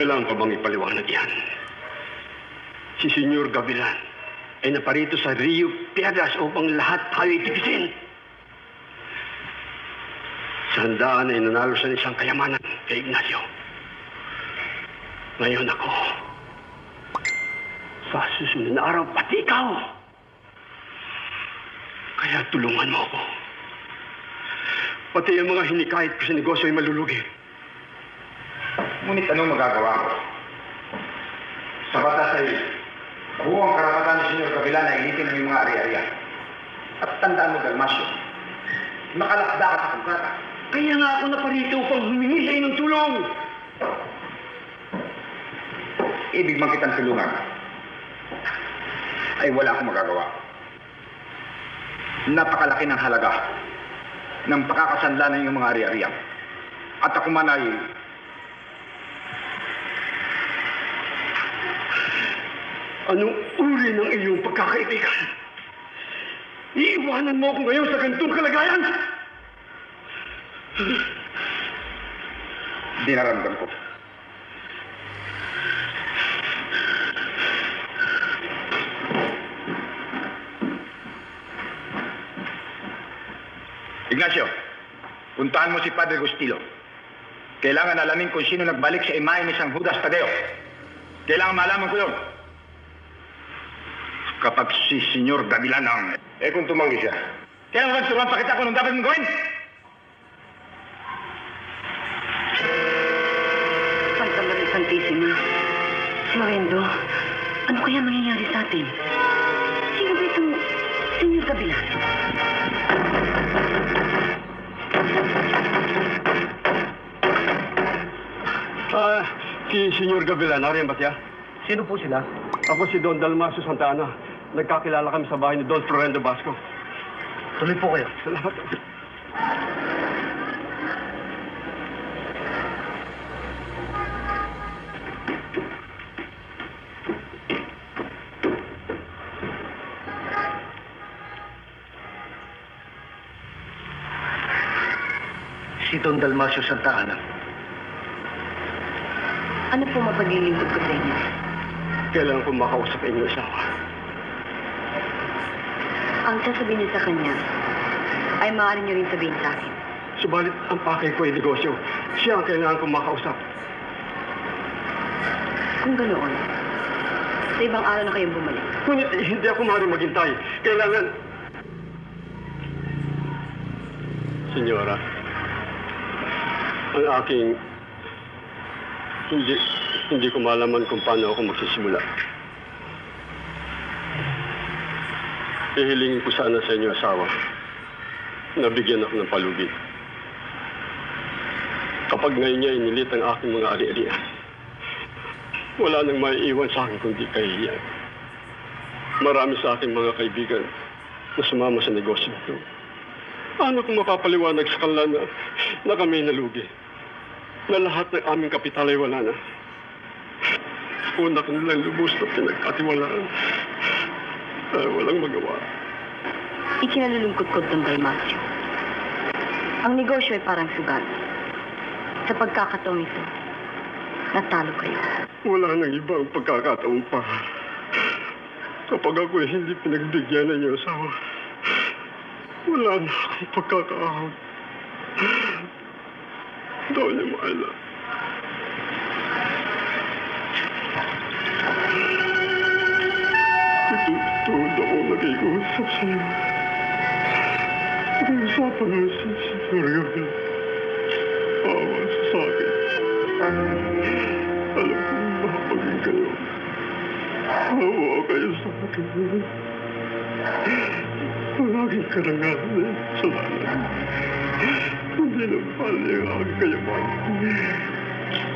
Kailangan pa bang ipaliwanag yan? Si Senyor Gavilan ay naparito sa Rio Piedras upang lahat tayo itipisin. Sa handaan ay nanalo siya ng isang kayamanan kay Ignacio. Ngayon ako, sa susunod na araw, pati ikaw. Kaya tulungan mo ako. Pati ang mga hinikayat ko sa negosyo ay malulugi. Ngunit anong magagawa ko? Sa batas ay buong karapatan ni Senyor Gavilan na initin ng mga ari-ariya. At tandaan mo, Dalmasio, nakalakda ka sa kontrata. Kaya nga ako naparito upang humingi sa ng tulong. Ibig mang kitang tulungan ay wala akong magagawa. Napakalaki ng halaga ng pakakasanla ng iyong mga ari-ariya. At ako man ay anong uri ng iyong pagkakaibigan? Iiwanan mo ako ngayon sa ganitong kalagayan? dinaramdam ko. Ignacio, puntahan mo si Padre Gustilo. Kailangan alamin kung sino nagbalik sa imahe ni San Judas Tadeo. Kailangan malaman ko yun. Kapag si Senyor Gavilan ang... Kung tumanggi siya. Kailangan turuan pa kita kung anong dapat mong gawin. Santa Maria Santissima. Lorenzo, ano kaya mangyayari sa atin? Sino ba itong Senyor Gavilan? Si Senyor Gavilan, nariyan ba siya? Sino po sila? Ako si Don Dalmasio Santa Ana. Nagkakilala kami sa bahay ni Don Florendo Basco. Tuloy po kayo. Salamat. Si Don Dalmasio Santa Ana. Ano po mapaglilingkod ko sa inyo? Kailangan ko makausap ang inyong asawa. Ang sasabihin niyo sa kanya ay maaari niyo rin sabihin sa akin. Subalit ang pakay ko ay negosyo. Siya ang kailangan kong makausap. Kung ganoon, sa ibang araw na kayong bumalik. Ngunit hindi ako maaaring maghintay. Kailangan... Senyora, ang aking... Hindi ko malaman kung paano ako magsisimula. Ihilingin ko sana sa inyo asawa na bigyan ako ng palugid. Kapag ngayon niya inilit ang aking mga ari-arian, wala nang maiiwan sa akin kundi kahihiyan. Marami sa aking mga kaibigan na sumama sa negosyo ito. Paano kung mapapaliwanag sa kanila na kami nalugi? Na lahat ng aming kapital ay wala na. Una ko nilang lubos na pinagkatiwalaan. Walang magawa. Ikinalulungkot ko itong Dalmasio. Ang negosyo ay parang sugal. Sa pagkakataong ito, natalo kayo. Wala nang ibang pagkakataon pa. Kapag ako ay hindi pinagbigyan ng iyong asawa, wala na akong pagkakaahon. Doña Maela. Tuod ako nag-iusap sa'yo. Nag-iusapan mo si Senyor Gabriel. Awa sa akin. Alam ko makapagin kayo. Awa kayo sa akin. Palaging karangalan na salanan. Hindi na pala yung aking kayaman.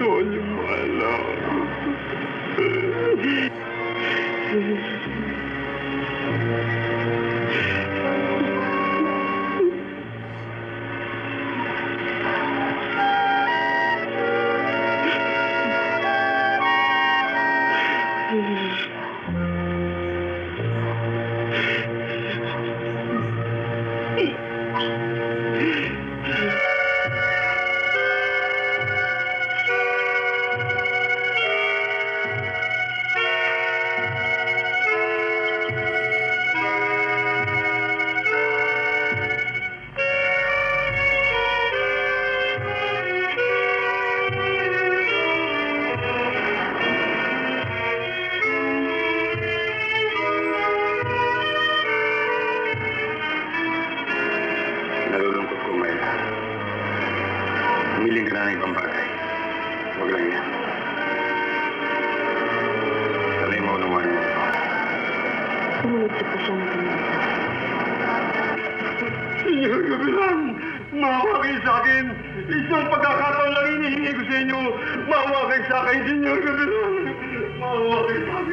Doña Maela. Diretso pa siyang tumata. Senyor Gabilan, maawa kayo sa akin. Isang pagkakataon lang hinihingi ko sa inyo. Maawa kayo sa akin, Senyor Gabilan. Maawa kayo sa akin.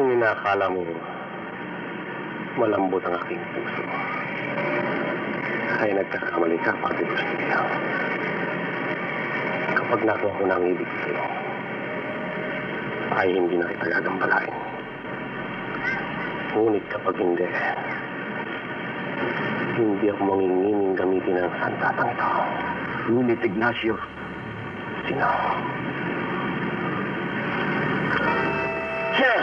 Kung inakala mo malambot ang aking puso, ay nagkakamali ka, Padre Bustilio. Kapag nakuha ko na ang ibig ko sa'yo, ay hindi na kita gagambalain. Ngunit kapag hindi ako mangingining gamitin ang sandatang ito. Ngunit, Ignacio, Sino? Sir!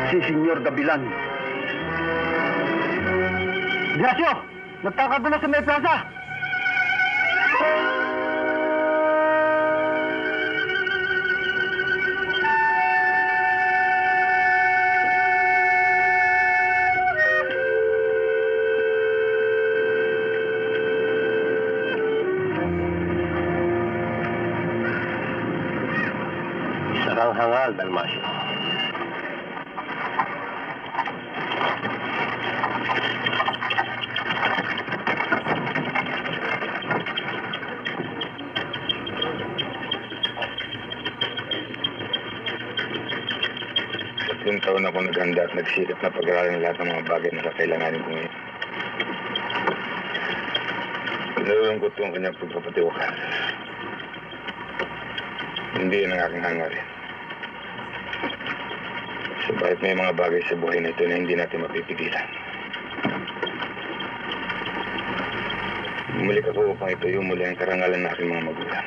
Si Senyor Gabilan. Ignacio! Nagkakagulo sa may plaza! Sarang hangal, Dalmasio. Tatlong taon ako naghanda at nagsilip na pag-aralan lahat ng mga bagay na kakailanganin ko ngayon. Nalulungkot ko ang kanyang pagpapatiwakas. Hindi yan ang aking hangarin. Subalit may mga bagay sa buhay na ito na hindi natin mapipigilan. Bumalik ako upang ito yung muli ang karangalan ng aking mga magulang.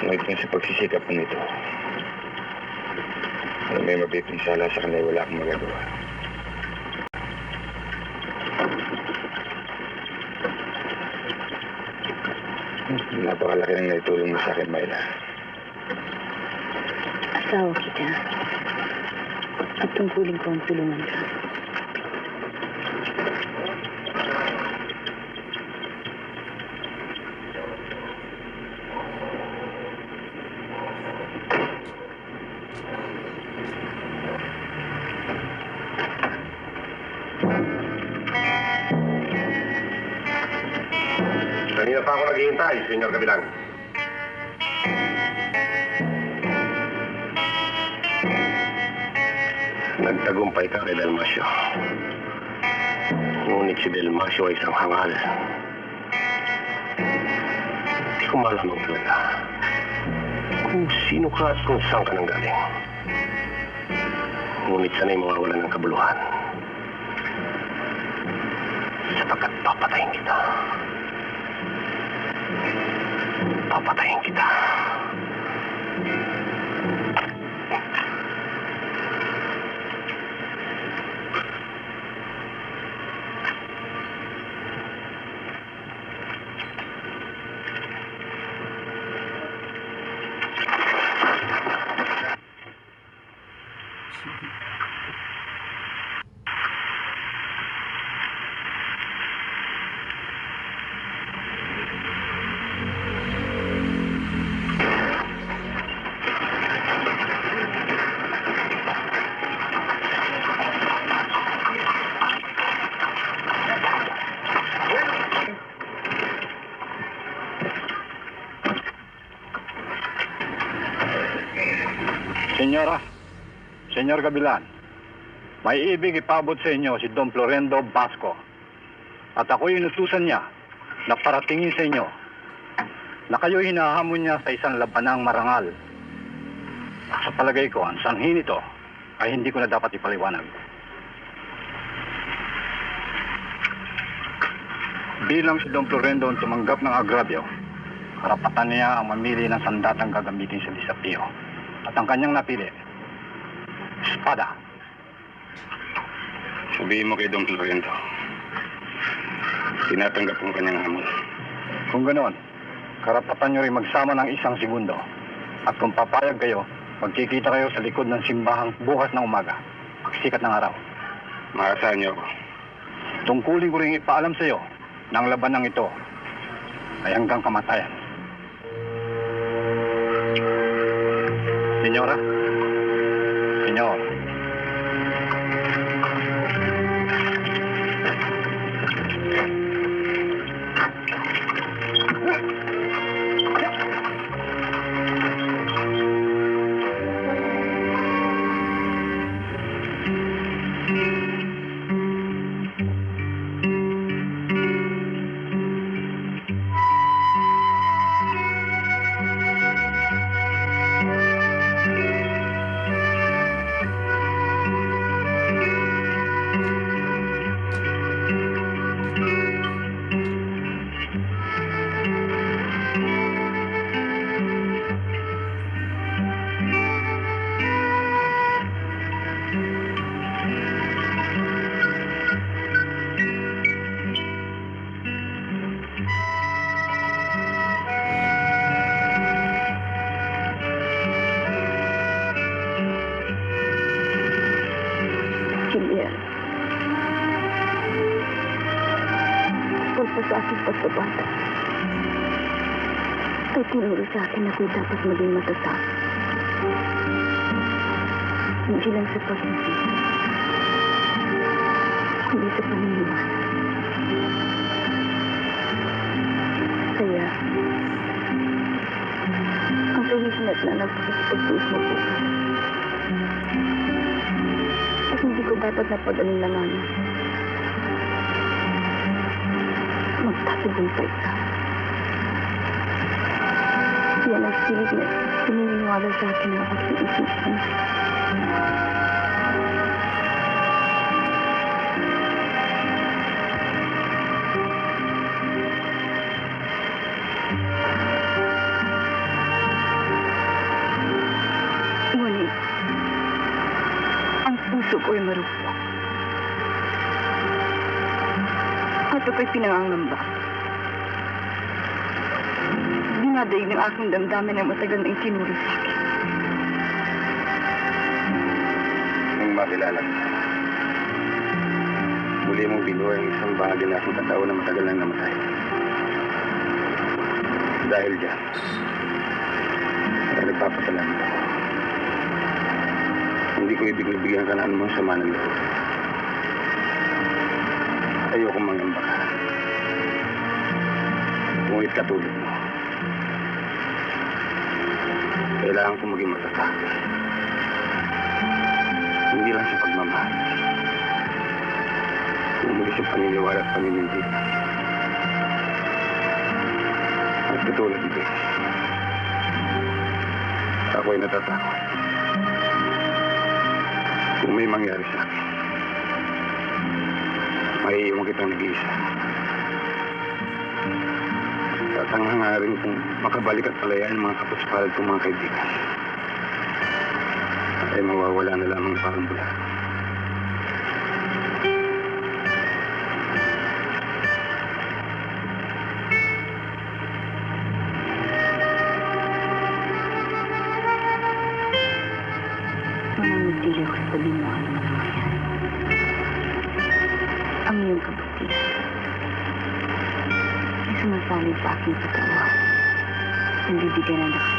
Ngunit kung sa pagsisikap ko nito, kung may mapipinsala sa kanila, wala akong magagawa. Napakalaki ng naitulong mo sa akin, Myla. Asawa kita. At tungkulin ko ang tulungan ka. Kanina pa ako naghihintay, Senyor Gabilan. Nagtagumpay ka kay Dalmasio. Ngunit si Dalmasio ay isang hangal. Hindi ko malamang talaga kung sino ka at kung saan ka nang galing. Ngunit sana'y mawawalan ng kabuluhan. Sapagkat papatayin kita. Papatayin kita. Senyora, Senyor Gabilan, may ibig ipabot sa inyo si Don Florendo Basco. At ako'y inutusan niya na paratingin sa inyo na kayo'y hinahamon niya sa isang labanang marangal. At sa palagay ko, ang sanhin nito ay hindi ko na dapat ipaliwanag. Bilang si Don Florendo ang tumanggap ng agrabyo, karapatan niya ang mamili ng sandatang gagamitin sa desafio. At ang kanyang napili, espada. Sabihin mo kay Don Florento, Tinatanggap kong kanyang hamon. Kung ganoon, karapatan nyo rin magsama ng isang segundo. At kung papayag kayo, magkikita kayo sa likod ng simbahang bukas ng umaga, pagsikat ng araw. Maasahan niyo ako. Tungkulin ko rin ipaalam sa iyo na ang labanang ito ay hanggang kamatayan. Senyora? Senyor? Julia. Tungkol pa sa aking pagkabata, ay tinuro sa akin na ako'y dapat maging matatag. Hindi lang sa pag-ibig, kundi sa paniniwala. Kaya, ang kahihinat na nagpapagpagpuis mo po, at hindi ko dapat napag-alinlangan. Magtatagumpay ka. Yan ang silig na pininiwala sa akin na ako't iisipin. Ngunit, ang puso ko ay marupok. At ako'y pinangangamba. Dinadaig ng aking damdamin ang matagal na itinuro sa akin. Nung makilala ko, muli mong binuhay ang isang bahagi na aking katao na matagal nang namatay. Dahil dyan, kaya nagpapasalamat ako. Hindi ko ibig nabigyan ka na anumang sama ng loob. Ayokong mangamba ka. Ngunit katulad mo, kailangan ko maging matatag. Hindi lang sa pagmamahal. Umuli sa paniniwala at paninindigan. At katulad ni Beth, ako'y natatakot. Kung may mangyari sa akin, maiiwan kitang nag-iisa. At ang hangarin kong makabalik at palayaan ang mga kapos-palad kong mga kaibigan ay mawawala na lamang na parang bula. Mananatili ako sa tabi mo ano man ang mangyari. Ang iyong kabutihan ay sumasalid sa aking katawan. Nandibigyan ng lakas.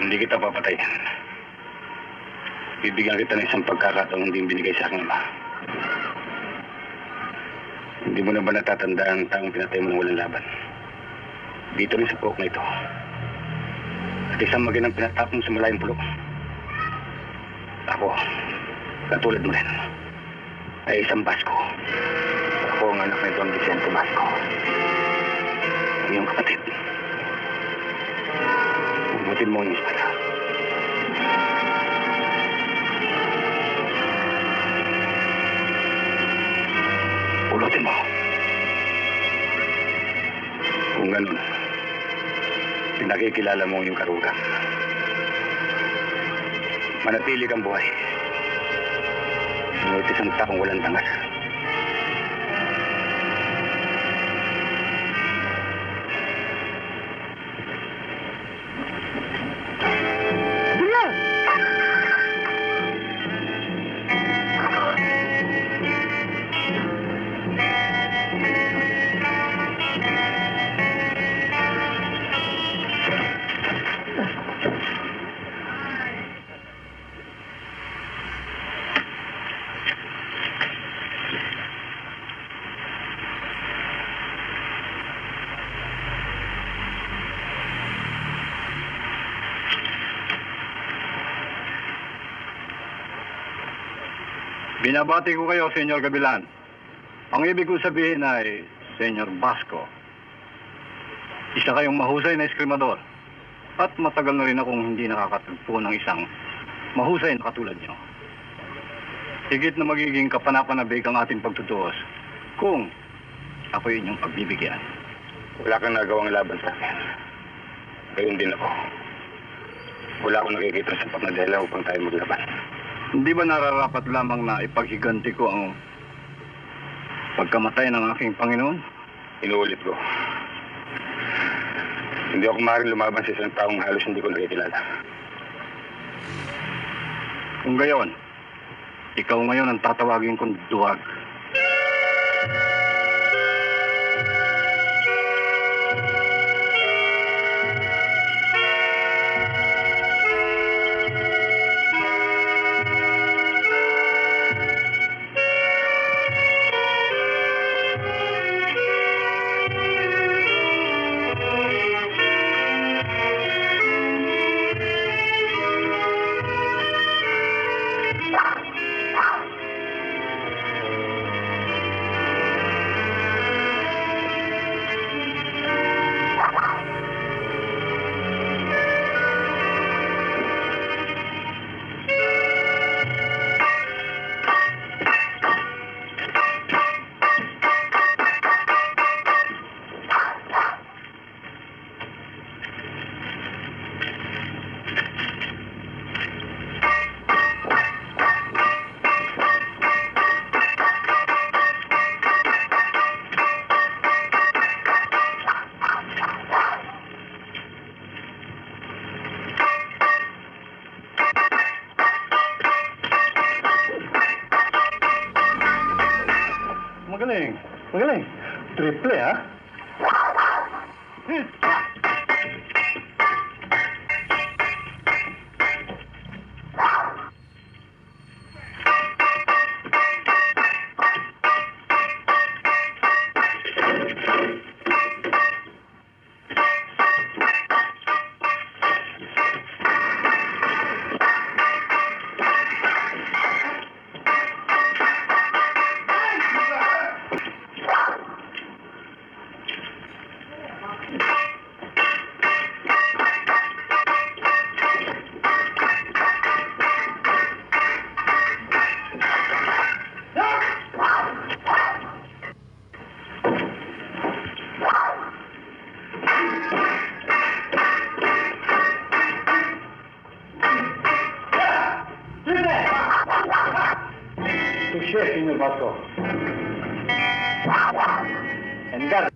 Hindi kita papatayin. Bibigyan kita ng isang pagkakataong hindi binigay sa akin, Ama. Hindi mo na ba natatandaan ang taong pinatay mo ng walang laban? Dito rin sa pook na ito. At isang maginang pinatapon sa malayong pulo. Ako, katulad mo rin, ay isang Basko. Ako ang anak ni Don Vicente Basko. Ang iyong kapatid. Umutin mo ang espada. Ulutin mo. Kung ganun, pinakikilala mo yung karugang. Manatili kang buhay. Ngunit isang taong walang dangal. Binabati ko kayo, Senyor Gabilan. Ang ibig ko sabihin ay, Senyor Basko, isa kayong mahusay na eskrimador. At matagal na rin akong hindi nakakatagpo ng isang mahusay na katulad niyo. Higit na magiging kapanapanabik ang ating pagtutuos kung ako inyong pagbibigyan. Wala kang nagawang laban sa akin. Gayun din ako. Wala akong nakikita sa sapat na dahilan upang tayo maglaban. Hindi ba nararapat lamang na ipaghiganti ko ang pagkamatay ng aking Panginoon? Inuulit ko. Hindi ako maaaring lumaban sa isang taong halos hindi ko nakikilala. Kung gayon, ikaw ngayon ang tatawagin kong duwag. Magaling. Magaling. Triple, ha? Touché, Senyor Basko. Engarte.